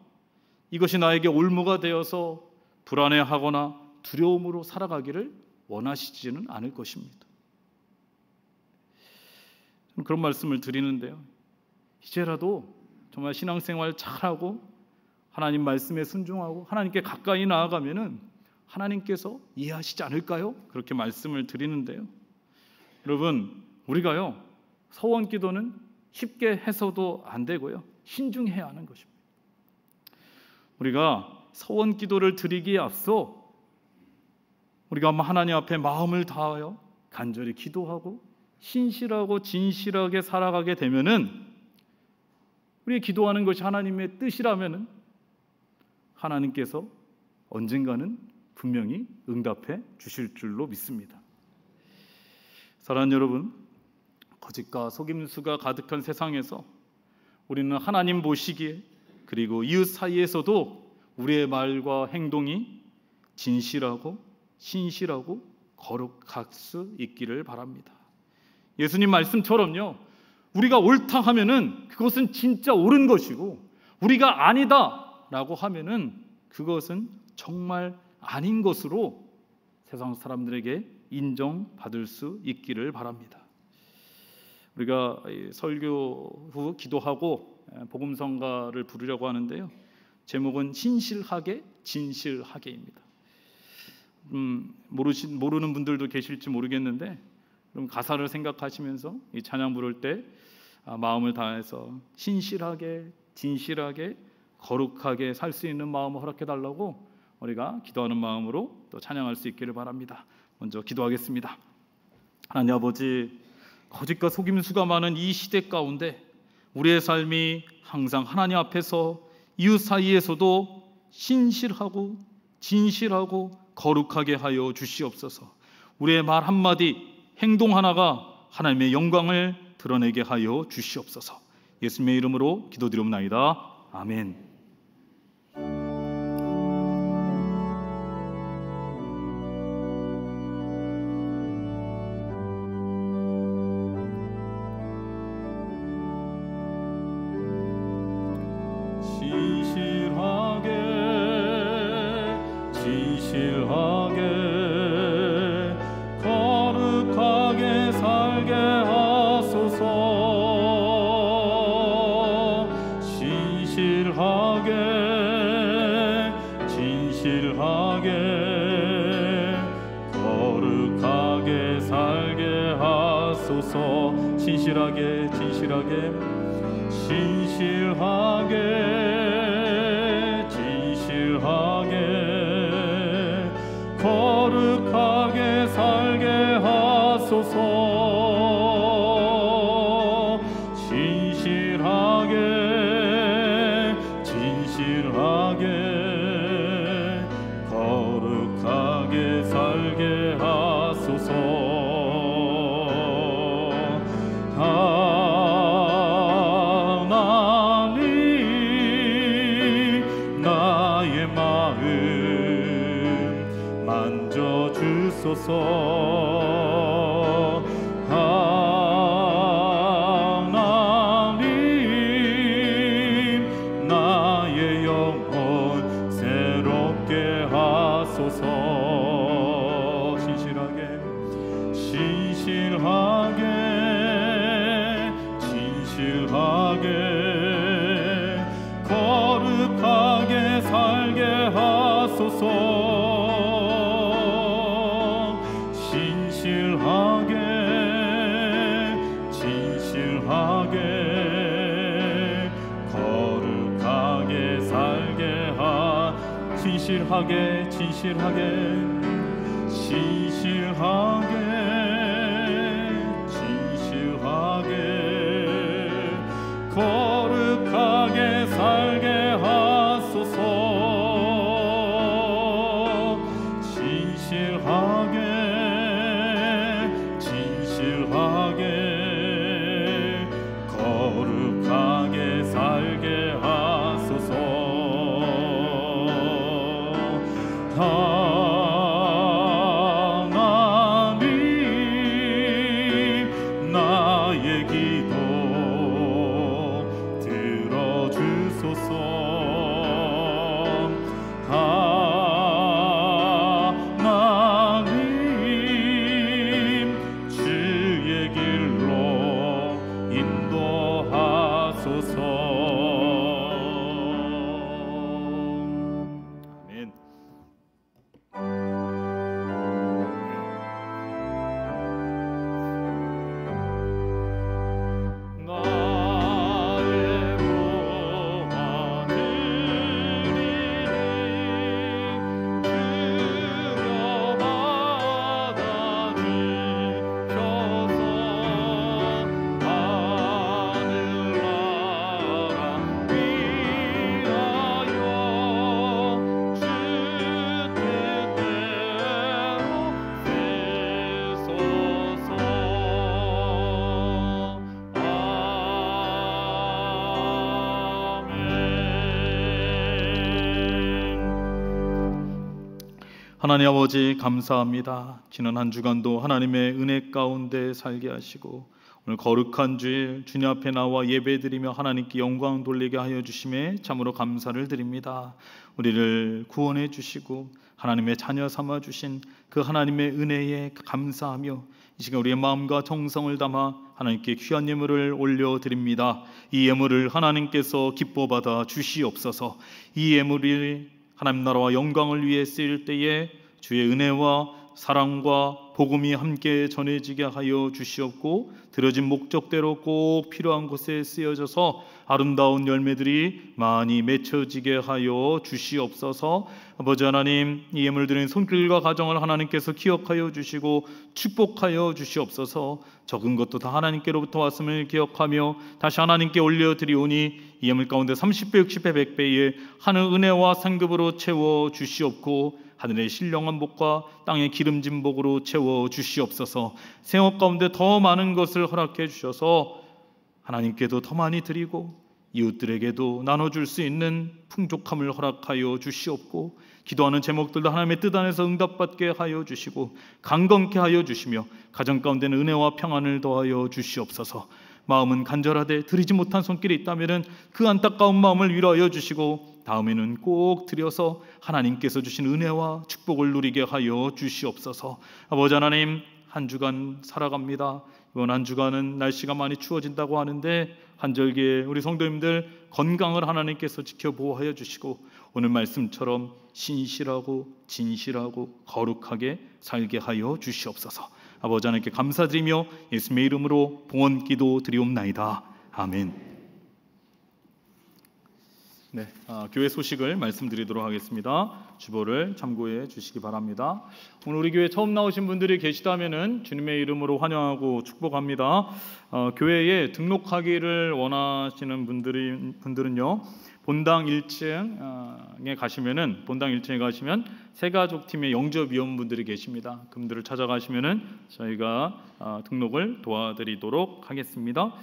이것이 나에게 올무가 되어서 불안해하거나 두려움으로 살아가기를 원하시지는 않을 것입니다. 저는 그런 말씀을 드리는데요, 이제라도 정말 신앙생활 잘하고 하나님 말씀에 순종하고 하나님께 가까이 나아가면은 하나님께서 이해하시지 않을까요? 그렇게 말씀을 드리는데요, 여러분, 우리가요 서원 기도는 쉽게 해서도 안 되고요, 신중해야 하는 것입니다. 우리가 서원 기도를 드리기에 앞서 우리가 하나님 앞에 마음을 다하여 간절히 기도하고 신실하고 진실하게 살아가게 되면은, 우리 기도하는 것이 하나님의 뜻이라면은 하나님께서 언젠가는 분명히 응답해 주실 줄로 믿습니다. 사랑하는 여러분, 거짓과 속임수가 가득한 세상에서 우리는 하나님 보시기에 그리고 이웃 사이에서도 우리의 말과 행동이 진실하고 신실하고 거룩할 수 있기를 바랍니다. 예수님 말씀처럼요, 우리가 옳다 하면은 그것은 진짜 옳은 것이고, 우리가 아니다라고 하면은 그것은 정말 아닌 것으로 세상 사람들에게 인정받을 수 있기를 바랍니다. 우리가 설교 후 기도하고 복음성가를 부르려고 하는데요, 제목은 신실하게 진실하게입니다. 모르는 분들도 계실지 모르겠는데, 그럼 가사를 생각하시면서 이 찬양 부를 때 마음을 다해서 신실하게 진실하게 거룩하게 살 수 있는 마음을 허락해 달라고 우리가 기도하는 마음으로 또 찬양할 수 있기를 바랍니다. 먼저 기도하겠습니다. 하나님 아버지, 거짓과 속임수가 많은 이 시대 가운데 우리의 삶이 항상 하나님 앞에서 이웃 사이에서도 신실하고 진실하고 거룩하게 하여 주시옵소서. 우리의 말 한마디, 행동 하나가 하나님의 영광을 드러내게 하여 주시옵소서. 예수님의 이름으로 기도드리옵나이다. 아멘. 진실하게 진실하게 거룩하게 살게 하소서. 진실하게 거룩하게 살게 하소서. 하나님, 나의 영혼 새롭게 하소서. 진실하게 거룩하게 살게 하소서. 진실하게 거룩하게 살게 진실하게 진실하게 진실하게 진실하게 거룩하게 살게 하소서. 진실하게 진실하게 거룩하게 살게 하소서. 하나님 나의 기도 들어주소서. 하나님 주의 길로 인도하소서. 아멘. 나의 모아들이니 주여 받아주셔서 하늘나라 위하여 주 뜻대로 되소서. 하나님 아버지 감사합니다. 지난 한 주간도 하나님의 은혜 가운데 살게 하시고 오늘 거룩한 주일 주님 앞에 나와 예배드리며 하나님께 영광 돌리게 하여 주심에 참으로 감사를 드립니다. 우리를 구원해 주시고 하나님의 자녀 삼아 주신 그 하나님의 은혜에 감사하며 이 시간 우리의 마음과 정성을 담아 하나님께 귀한 예물을 올려드립니다. 이 예물을 하나님께서 기뻐 받아 주시옵소서. 이 예물이 하나님 나라와 영광을 위해 쓰일 때에 주의 은혜와 사랑과 복음이 함께 전해지게 하여 주시옵고 들어진 목적대로 꼭 필요한 곳에 쓰여져서 아름다운 열매들이 많이 맺혀지게 하여 주시옵소서. 아버지 하나님, 이 예물 드린 손길과 가정을 하나님께서 기억하여 주시고 축복하여 주시옵소서. 적은 것도 다 하나님께로부터 왔음을 기억하며 다시 하나님께 올려드리오니 이 예물 가운데 30배, 60배, 100배의 하늘 은혜와 상급으로 채워 주시옵고 하늘의 신령한 복과 땅의 기름진 복으로 채워 주시옵소서. 생업 가운데 더 많은 것을 허락해 주셔서 하나님께도 더 많이 드리고 이웃들에게도 나눠줄 수 있는 풍족함을 허락하여 주시옵고 기도하는 제목들도 하나님의 뜻 안에서 응답받게 하여 주시고 강건케 하여 주시며 가정 가운데는 은혜와 평안을 더하여 주시옵소서. 마음은 간절하되 드리지 못한 손길이 있다면 그 안타까운 마음을 위로하여 주시고 다음에는 꼭 드려서 하나님께서 주신 은혜와 축복을 누리게 하여 주시옵소서. 아버지 하나님, 한 주간 살아갑니다. 이번 한 주간은 날씨가 많이 추워진다고 하는데 한절기에 우리 성도님들 건강을 하나님께서 지켜 보호하여 주시고 오늘 말씀처럼 신실하고 진실하고 거룩하게 살게 하여 주시옵소서. 아버지 하나님께 감사드리며 예수님의 이름으로 봉헌 기도 드리옵나이다. 아멘. 네, 교회 소식을 말씀드리도록 하겠습니다. 주보를 참고해 주시기 바랍니다. 오늘 우리 교회 처음 나오신 분들이 계시다면은 주님의 이름으로 환영하고 축복합니다. 교회에 등록하기를 원하시는 분들은요. 본당 1층에 가시면은 본당 1층에 가시면 새가족 팀의 영접위원분들이 계십니다. 그분들을 찾아가시면은 저희가 등록을 도와드리도록 하겠습니다.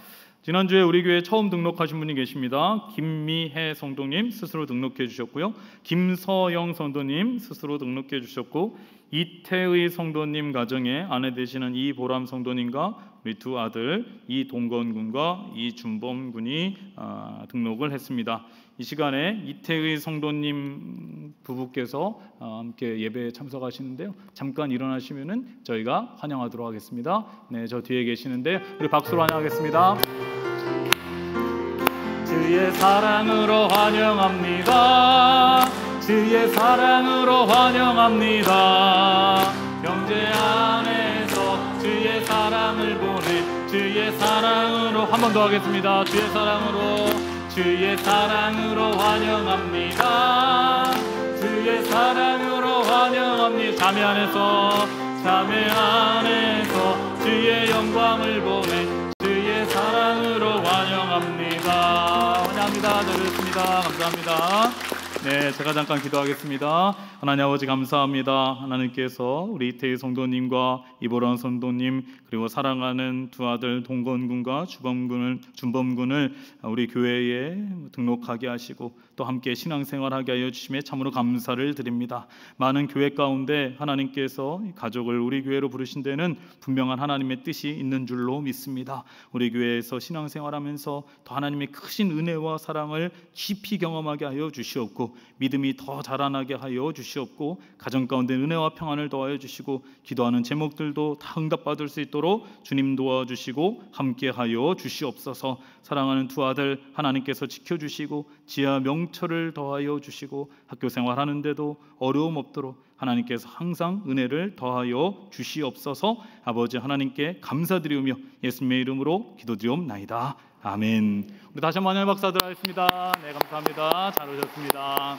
지난주에 우리 교회에 처음 등록하신 분이 계십니다. 김미혜 성도님 스스로 등록해 주셨고요. 김서영 성도님 스스로 등록해 주셨고 이태의 성도님 가정에 아내 되시는 이보람 성도님과 우리 두 아들 이동건 군과 이준범 군이 등록을 했습니다. 이 시간에 이태의 성도님 부부께서 함께 예배에 참석하시는데요. 잠깐 일어나시면은 저희가 환영하도록 하겠습니다. 네, 저 뒤에 계시는데 우리 박수로 환영하겠습니다. 주의 사랑으로 환영합니다. 주의 사랑으로 환영합니다. 형제 안에서 주의 사랑을 보내 주의 사랑으로 한 번 더 하겠습니다. 주의 사랑으로 환영합니다. 주의 자매 안에서 주의 영광을 보내 주의 사랑으로 환영합니다. 잘했습니다. 감사합니다. 네, 제가 잠깐 기도하겠습니다. 하나님 아버지 감사합니다. 하나님께서 우리 이태희 성도님과 이보란 성도님 그리고 사랑하는 두 아들 동건군과 준범군을 우리 교회에 등록하게 하시고 또 함께 신앙생활하게 하여 주심에 참으로 감사를 드립니다. 많은 교회 가운데 하나님께서 가족을 우리 교회로 부르신 데는 분명한 하나님의 뜻이 있는 줄로 믿습니다. 우리 교회에서 신앙생활하면서 더 하나님의 크신 은혜와 사랑을 깊이 경험하게 하여 주시옵고 믿음이 더 자라나게 하여 주시옵고 가정 가운데 은혜와 평안을 더하여 주시고 기도하는 제목들도 다 응답받을 수 있도록 주님 도와주시고 함께하여 주시옵소서. 사랑하는 두 아들 하나님께서 지켜주시고 지혜와 명철을 더하여 주시고 학교 생활하는데도 어려움 없도록 하나님께서 항상 은혜를 더하여 주시옵소서. 아버지 하나님께 감사드리며 예수님의 이름으로 기도드리옵나이다. 아멘. 우리 다시 한번 박수 하겠습니다. 네, 감사합니다. 잘 오셨습니다.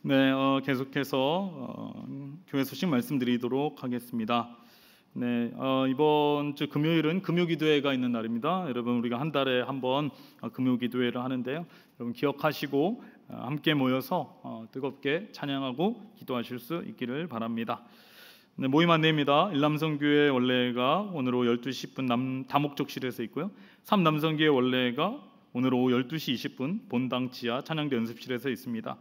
네, 계속해서 교회 소식 말씀드리도록 하겠습니다. 네, 이번 주 금요일은 금요기도회가 있는 날입니다. 여러분 우리가 한 달에 한 번 금요기도회를 하는데요. 여러분 기억하시고 함께 모여서 뜨겁게 찬양하고 기도하실 수 있기를 바랍니다. 네, 모임 안내입니다. 일남성교회 원래가 오늘 오후 12시 10분 다목적실에서 있고요. 3남성교회 원래가 오늘 오후 12시 20분 본당 지하 찬양대 연습실에서 있습니다.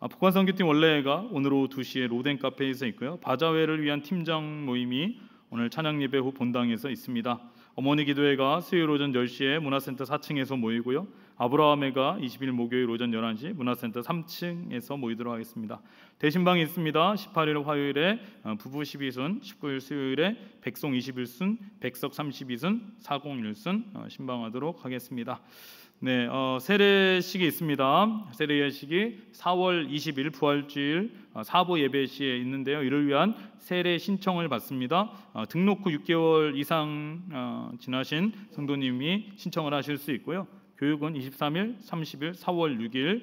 북한선교팀 원래가 오늘 오후 2시에 로덴 카페에서 있고요. 바자회를 위한 팀장 모임이 오늘 찬양 예배 후 본당에서 있습니다. 어머니 기도회가 수요일 오전 10시에 문화센터 4층에서 모이고요. 아브라함회가 20일 목요일 오전 11시 문화센터 3층에서 모이도록 하겠습니다. 대신방이 있습니다. 18일 화요일에 부부 12순, 19일 수요일에 백송 21순, 백석 32순, 401순 신방하도록 하겠습니다. 네, 세례식이 있습니다. 세례 예식이 4월 20일 부활주일 사보 예배 시에 있는데요. 이를 위한 세례 신청을 받습니다. 등록 후 6개월 이상 지나신 성도님이 신청을 하실 수 있고요. 교육은 23일, 30일, 4월 6일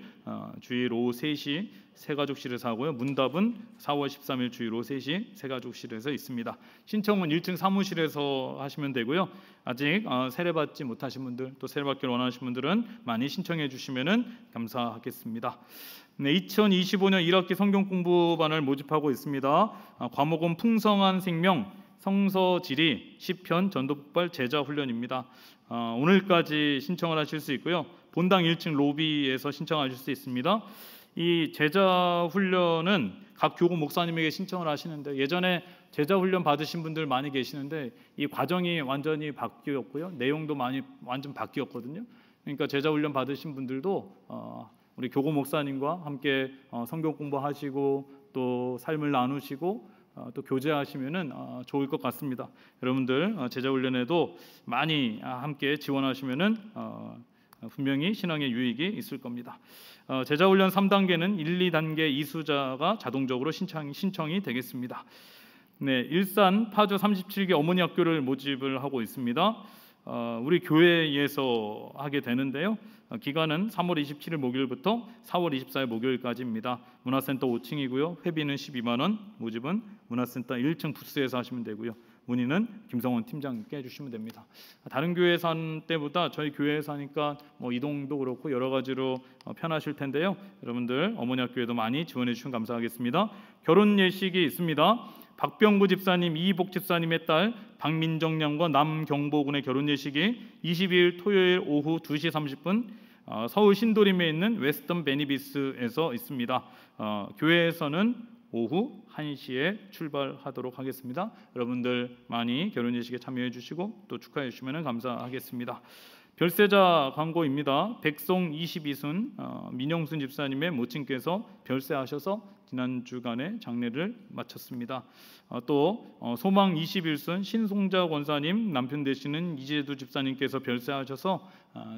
주일 오후 3시 세가족실에서 하고요. 문답은 4월 13일 주일 오후 3시 세가족실에서 있습니다. 신청은 1층 사무실에서 하시면 되고요. 아직 세례받지 못하신 분들 또 세례받기를 원하시는 분들은 많이 신청해 주시면 감사하겠습니다. 네, 2025년 1학기 성경공부반을 모집하고 있습니다. 과목은 풍성한 생명, 성서지리, 시편, 전도폭발, 제자훈련입니다. 오늘까지 신청을 하실 수 있고요. 본당 1층 로비에서 신청하실 수 있습니다. 이 제자훈련은 각 교구 목사님에게 신청을 하시는데 예전에 제자훈련 받으신 분들 많이 계시는데 이 과정이 완전히 바뀌었고요. 내용도 완전 바뀌었거든요. 그러니까 제자훈련 받으신 분들도 우리 교구 목사님과 함께 성경 공부하시고 또 삶을 나누시고 또 교제하시면은 좋을 것 같습니다. 여러분들 제자훈련에도 많이 함께 지원하시면은 분명히 신앙의 유익이 있을 겁니다. 제자훈련 3단계는 1, 2단계 이수자가 자동적으로 신청이 되겠습니다. 네, 일산 파주 37개 어머니 학교를 모집을 하고 있습니다. 우리 교회에서 하게 되는데요. 기간은 3월 27일 목요일부터 4월 24일 목요일까지입니다. 문화센터 5층이고요. 회비는 12만 원, 모집은 문화센터 1층 부스에서 하시면 되고요. 문의는 김성원 팀장님께 해주시면 됩니다. 다른 교회에서 하는 때보다 저희 교회에서 하니까 이동도 그렇고 여러 가지로 편하실 텐데요. 여러분들 어머니 학교에도 많이 지원해 주시면 감사하겠습니다. 결혼 예식이 있습니다. 박병구 집사님, 이희복 집사님의 딸 박민정 양과 남경보 군의 결혼 예식이 22일 토요일 오후 2시 30분 서울 신도림에 있는 웨스턴 베니비스에서 있습니다. 교회에서는 오후 1시에 출발하도록 하겠습니다. 여러분들 많이 결혼 예식에 참여해 주시고 또 축하해 주시면 감사하겠습니다. 별세자 광고입니다. 백송 22순 민영순 집사님의 모친께서 별세하셔서 지난 주간에 장례를 마쳤습니다. 또 소망 21순 신송자 권사님 남편 되시는 이재두 집사님께서 별세하셔서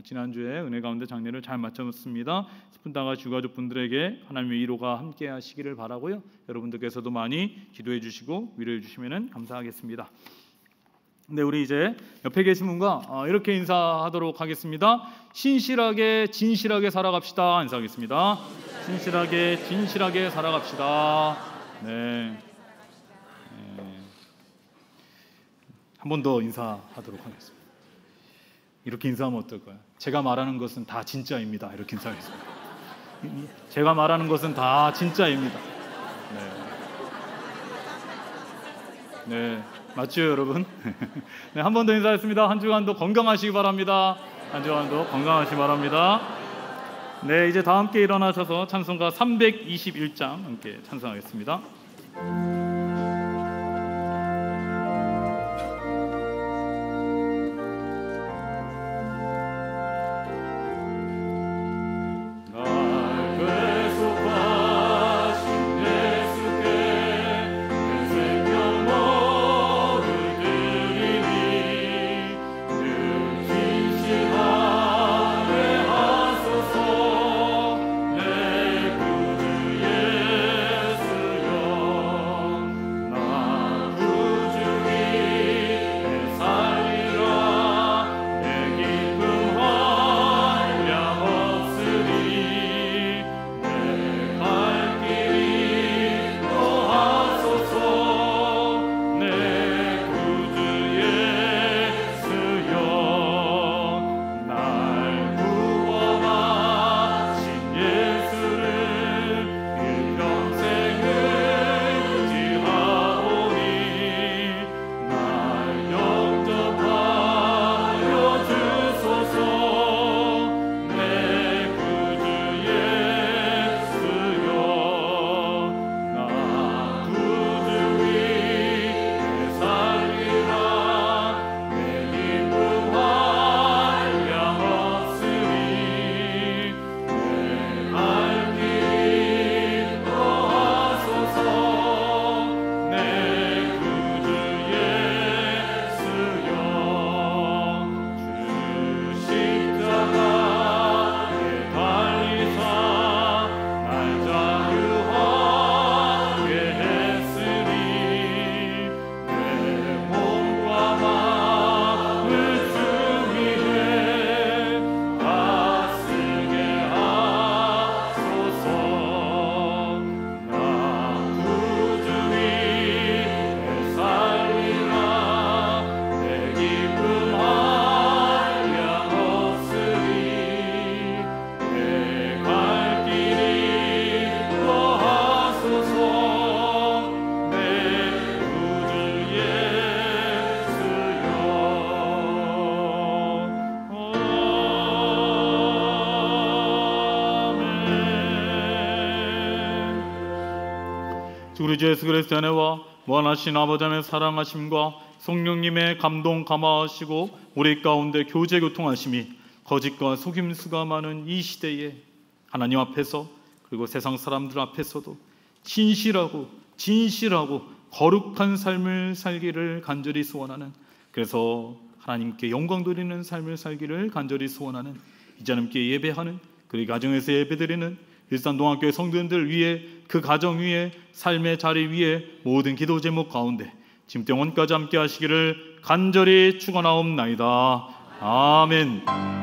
지난주에 은혜 가운데 장례를 잘 마쳤습니다. 슬픈 당하신 유가족분들에게 하나님의 위로가 함께 하시기를 바라고요. 여러분들께서도 많이 기도해 주시고 위로해 주시면 감사하겠습니다. 네, 우리 이제 옆에 계신 분과 이렇게 인사하도록 하겠습니다. 신실하게 진실하게 살아갑시다. 인사하겠습니다. 진실하게 살아갑시다. 네. 한 번 더 인사하도록 하겠습니다. 이렇게 인사하면 어떨까요? 제가 말하는 것은 다 진짜입니다. 이렇게 인사하겠습니다. 제가 말하는 것은 다 진짜입니다. 네, 맞죠, 여러분? 네, 한 번 더 인사했습니다. 한 주간도 건강하시기 바랍니다. 한 주간도 건강하시기 바랍니다. 네, 이제 다 함께 일어나셔서 찬송가 321장 함께 찬송하겠습니다. 우리 주 예수 그리스도의 은혜와 무한하신 아버지 하나님의 사랑하심과 성령님의 감동 감화하시고 우리 가운데 교제 교통하심이 거짓과 속임수가 많은 이 시대에 하나님 앞에서 그리고 세상 사람들 앞에서도 진실하고 거룩한 삶을 살기를 간절히 소원하는, 그래서 하나님께 영광 돌리는 삶을 살기를 간절히 소원하는, 이제 함께 예배하는, 그리고 가정에서 예배드리는 일산동학교의 성도님들 위해, 그 가정 위에, 삶의 자리 위에 모든 기도 제목 가운데 지금 영원까지 함께 하시기를 간절히 축원하옵나이다. 아멘.